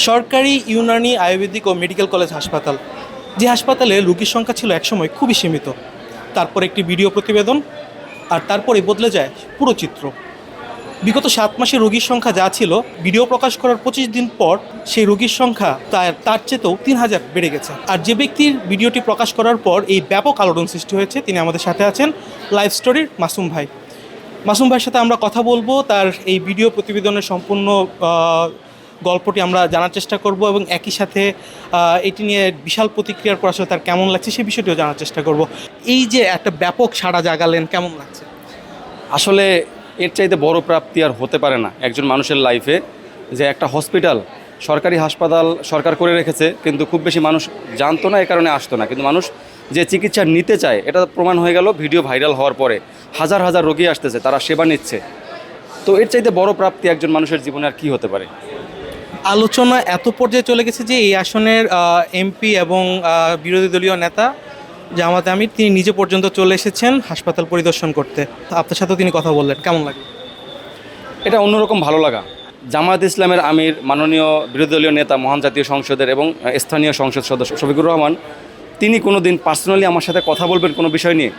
সরকারি ইউনানি আয়ুর্বেদিক ও medical college হাসপাতাল, যে হাসপাতালে রোগীর সংখ্যা ছিল একসময় খুবই সীমিত। তারপর একটি ভিডিও প্রতিবেদন, আর তারপরে বদলে যায় পুরো চিত্র। বিগত 7 মাসে রোগীর সংখ্যা যা ছিল, ভিডিও প্রকাশ করার 25 দিন পর সেই রোগীর সংখ্যা তার চেয়েও 3000 বেড়ে গেছে। আর যে ব্যক্তির ভিডিওটি প্রকাশ করার পর এই ব্যাপক আলোড়ন সৃষ্টি হয়েছে, তিনি আমাদের সাথে আছেন লাইভ স্টোরির মাসুম ভাই। মাসুম ভাইয়ের সাথে আমরা কথা বলবো, তার এই ভিডিও প্রতিবেদনের সম্পূর্ণ গল্পটি আমরা জানার চেষ্টা করব এবং একই সাথে এটি নিয়ে বিশাল প্রতিক্রিয়ার পর আসলে তার কেমন লাগছে সে বিষয়টিও জানার চেষ্টা করব। এই যে একটা ব্যাপক সাড়া জাগালেন, কেমন লাগছে? আসলে এর চাইতে বড় প্রাপ্তি আর হতে পারে না একজন মানুষের লাইফে, যে একটা হসপিটাল, সরকারি হাসপাতাল সরকার করে রেখেছে, কিন্তু খুব বেশি মানুষ জানতো না, এই কারণে আসতো না। কিন্তু মানুষ যে চিকিৎসা নিতে চায় এটা প্রমাণ হয়ে গেল ভিডিও ভাইরাল হওয়ার পরে। হাজার হাজার রোগী আসতেছে, তারা সেবা নিচ্ছে। তো এর চাইতে বড় প্রাপ্তি একজন মানুষের জীবনে আর কী হতে পারে? আলোচনা এত পর্যায়ে চলে গেছে যে এই আসনের এমপি এবং বিরোধী দলীয় নেতা জামাত আমির তিনি নিজে পর্যন্ত চলে এসেছেন হাসপাতাল পরিদর্শন করতে। আপনার সাথেও তিনি কথা বললেন, কেমন লাগে? এটা অন্যরকম ভালো লাগা। জামায়াত ইসলামের আমির, মাননীয় বিরোধী দলীয় নেতা, মহান জাতীয় সংসদের এবং স্থানীয় সংসদ সদস্য শফিকুর রহমান, তিনি কোনো দিন পার্সোনালি আমার সাথে কথা বলবেন কোনো বিষয় নিয়ে,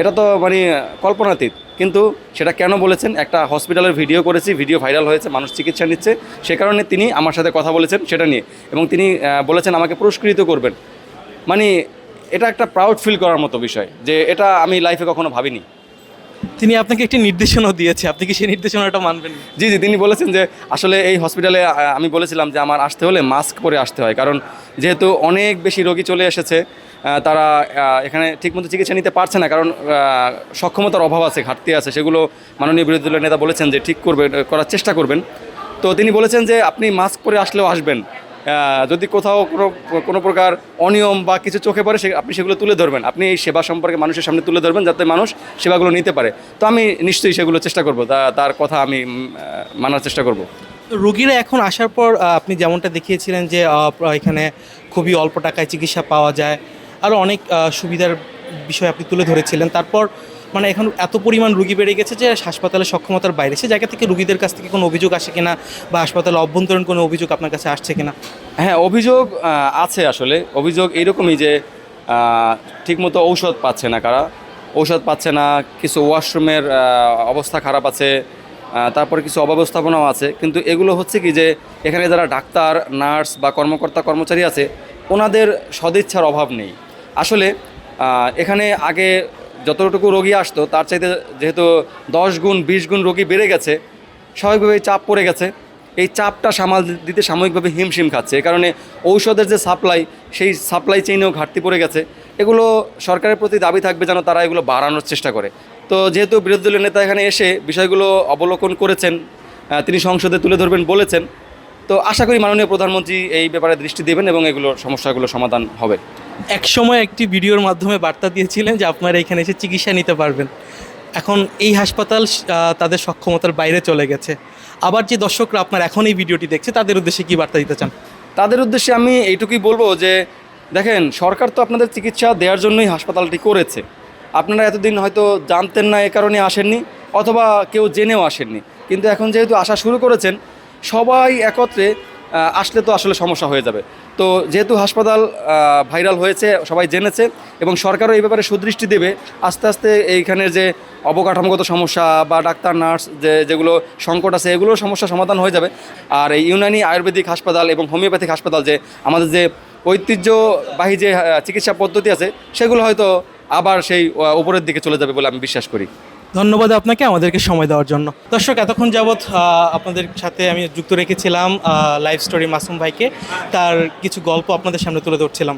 এটা তো মানে কল্পনাতীত। কিন্তু সেটা কেন বলেছেন? একটা হসপিটালের ভিডিও করেছি, ভিডিও ভাইরাল হয়েছে, মানুষ চিকিৎসা নিচ্ছে, সে কারণে তিনি আমার সাথে কথা বলেছেন সেটা নিয়ে, এবং তিনি বলেছেন আমাকে পুরস্কৃত করবেন। মানে এটা একটা প্রাউড ফিল করার মতো বিষয়, যে এটা আমি লাইফে কখনো ভাবিনি। তিনি আপনাকে একটি নির্দেশনাও দিয়েছে, আপনি কি সেই নির্দেশনাটা মানবেন? জি, তিনি বলেছেন যে আসলে এই হসপিটালে আমি বলেছিলাম যে আমার আসতে হলে মাস্ক পরে আসতে হয়, কারণ যেহেতু অনেক বেশি রোগী চলে এসেছে, তারা এখানে ঠিকমতো চিকিৎসা নিতে পারছে না, কারণ সক্ষমতার অভাব আছে, ঘাটতি আছে, সেগুলো মাননীয় বিরোধী দলের নেতা বলেছেন যে ঠিক করার চেষ্টা করবেন। তো তিনি বলেছেন যে আপনি মাস্ক পরে আসলেও আসবেন, যদি কোথাও কোনো প্রকার অনিয়ম বা কিছু চোখে পড়ে আপনি সেগুলো তুলে ধরবেন, আপনি এই সেবা সম্পর্কে মানুষের সামনে তুলে ধরবেন, যাতে মানুষ সেবাগুলো নিতে পারে। তো আমি নিশ্চয়ই সেগুলো চেষ্টা করব, তার কথা আমি মানার চেষ্টা করব। রোগীরা এখন আসার পর আপনি যেমনটা দেখিয়েছিলেন যে এখানে খুবই অল্প টাকায় চিকিৎসা পাওয়া যায়, আরও অনেক সুবিধার বিষয় আপনি তুলে ধরেছিলেন। তারপর মানে এখন এত পরিমাণ রুগী বেড়ে গেছে যে হাসপাতালের সক্ষমতার বাইরে, সে জায়গা থেকে রুগীদের কাছ থেকে কোনো অভিযোগ আসে কিনা, বা হাসপাতালের অভ্যন্তরীণ কোনো অভিযোগ আপনার কাছে আসছে কিনা? হ্যাঁ, অভিযোগ আছে। আসলে অভিযোগ এইরকমই যে ঠিকমতো ঔষধ পাচ্ছে না, ঔষধ পাচ্ছে না, কিছু ওয়াশরুমের অবস্থা খারাপ আছে, তারপরে কিছু অব্যবস্থাপনাও আছে। কিন্তু এগুলো হচ্ছে কি, যে এখানে যারা ডাক্তার, নার্স বা কর্মচারী আছে, ওনাদের সদিচ্ছার অভাব নেই। আসলে এখানে আগে যতটুকু রোগী আসতো তার চাইতে যেহেতু 10 গুণ 20 গুণ রোগী বেড়ে গেছে, স্বাভাবিকভাবেই চাপ পড়ে গেছে। এই চাপটা সামাল দিতে সাময়িকভাবে হিমশিম খাচ্ছে। এই কারণে ঔষধের যে সাপ্লাই, সেই সাপ্লাই চেইনেও ঘাটতি পড়ে গেছে। এগুলো সরকারের প্রতি দাবি থাকবে যেন তারা এগুলো বাড়ানোর চেষ্টা করে। তো যেহেতু বিরোধী দলীয় নেতা এখানে এসে বিষয়গুলো অবলোকন করেছেন, তিনি সংসদে তুলে ধরবেন বলেছেন, তো আশা করি মাননীয় প্রধানমন্ত্রী এই ব্যাপারে দৃষ্টি দেবেন এবং সমস্যাগুলো সমাধান হবে। এক সময় একটি ভিডিওর মাধ্যমে বার্তা দিয়েছিলেন যে আপনারা এখানে এসে চিকিৎসা নিতে পারবেন। এখন এই হাসপাতাল তাদের সক্ষমতার বাইরে চলে গেছে। আবার যে দর্শকরা আপনার এখন এই ভিডিওটি দেখছে, তাদের উদ্দেশ্যে কী বার্তা দিতে চান? তাদের উদ্দেশ্যে আমি এইটুকুই বলবো যে দেখেন, সরকার তো আপনাদের চিকিৎসা দেওয়ার জন্যই হাসপাতালটি করেছে। আপনারা এতদিন হয়তো জানতেন না, এ কারণে আসেননি, অথবা কেউ জেনেও আসেননি। কিন্তু এখন যেহেতু আসা শুরু করেছেন, সবাই একত্রে আসলে তো আসলে সমস্যা হয়ে যাবে। তো যেহেতু হাসপাতাল ভাইরাল হয়েছে, সবাই জেনেছে, এবং সরকারও এই ব্যাপারে সুদৃষ্টি দেবে, আস্তে আস্তে এইখানের যে অবকাঠামোগত সমস্যা বা ডাক্তার নার্স যেগুলো সংকট আছে, এগুলোর সমস্যা সমাধান হয়ে যাবে। আর এই ইউনানি আয়ুর্বেদিক হাসপাতাল এবং হোমিওপ্যাথিক হাসপাতাল, যে আমাদের যে ঐতিহ্যবাহী যে চিকিৎসা পদ্ধতি আছে, সেগুলো হয়তো আবার সেই উপরের দিকে চলে যাবে বলে আমি বিশ্বাস করি। ধন্যবাদ আপনাকে আমাদেরকে সময় দেওয়ার জন্য। দর্শক, এতক্ষণ যাবৎ আপনাদের সাথে আমি যুক্ত রেখেছিলাম লাইভ স্টোরি মাসুম ভাইকে। তার কিছু গল্প আপনাদের সামনে তুলে ধরছিলাম।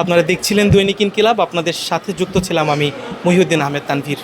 আপনারা দেখছিলেন দৈনিক ইনকিলাব, আপনাদের সাথে যুক্ত ছিলাম আমি মহিউদ্দিন আহমেদ তানভীর।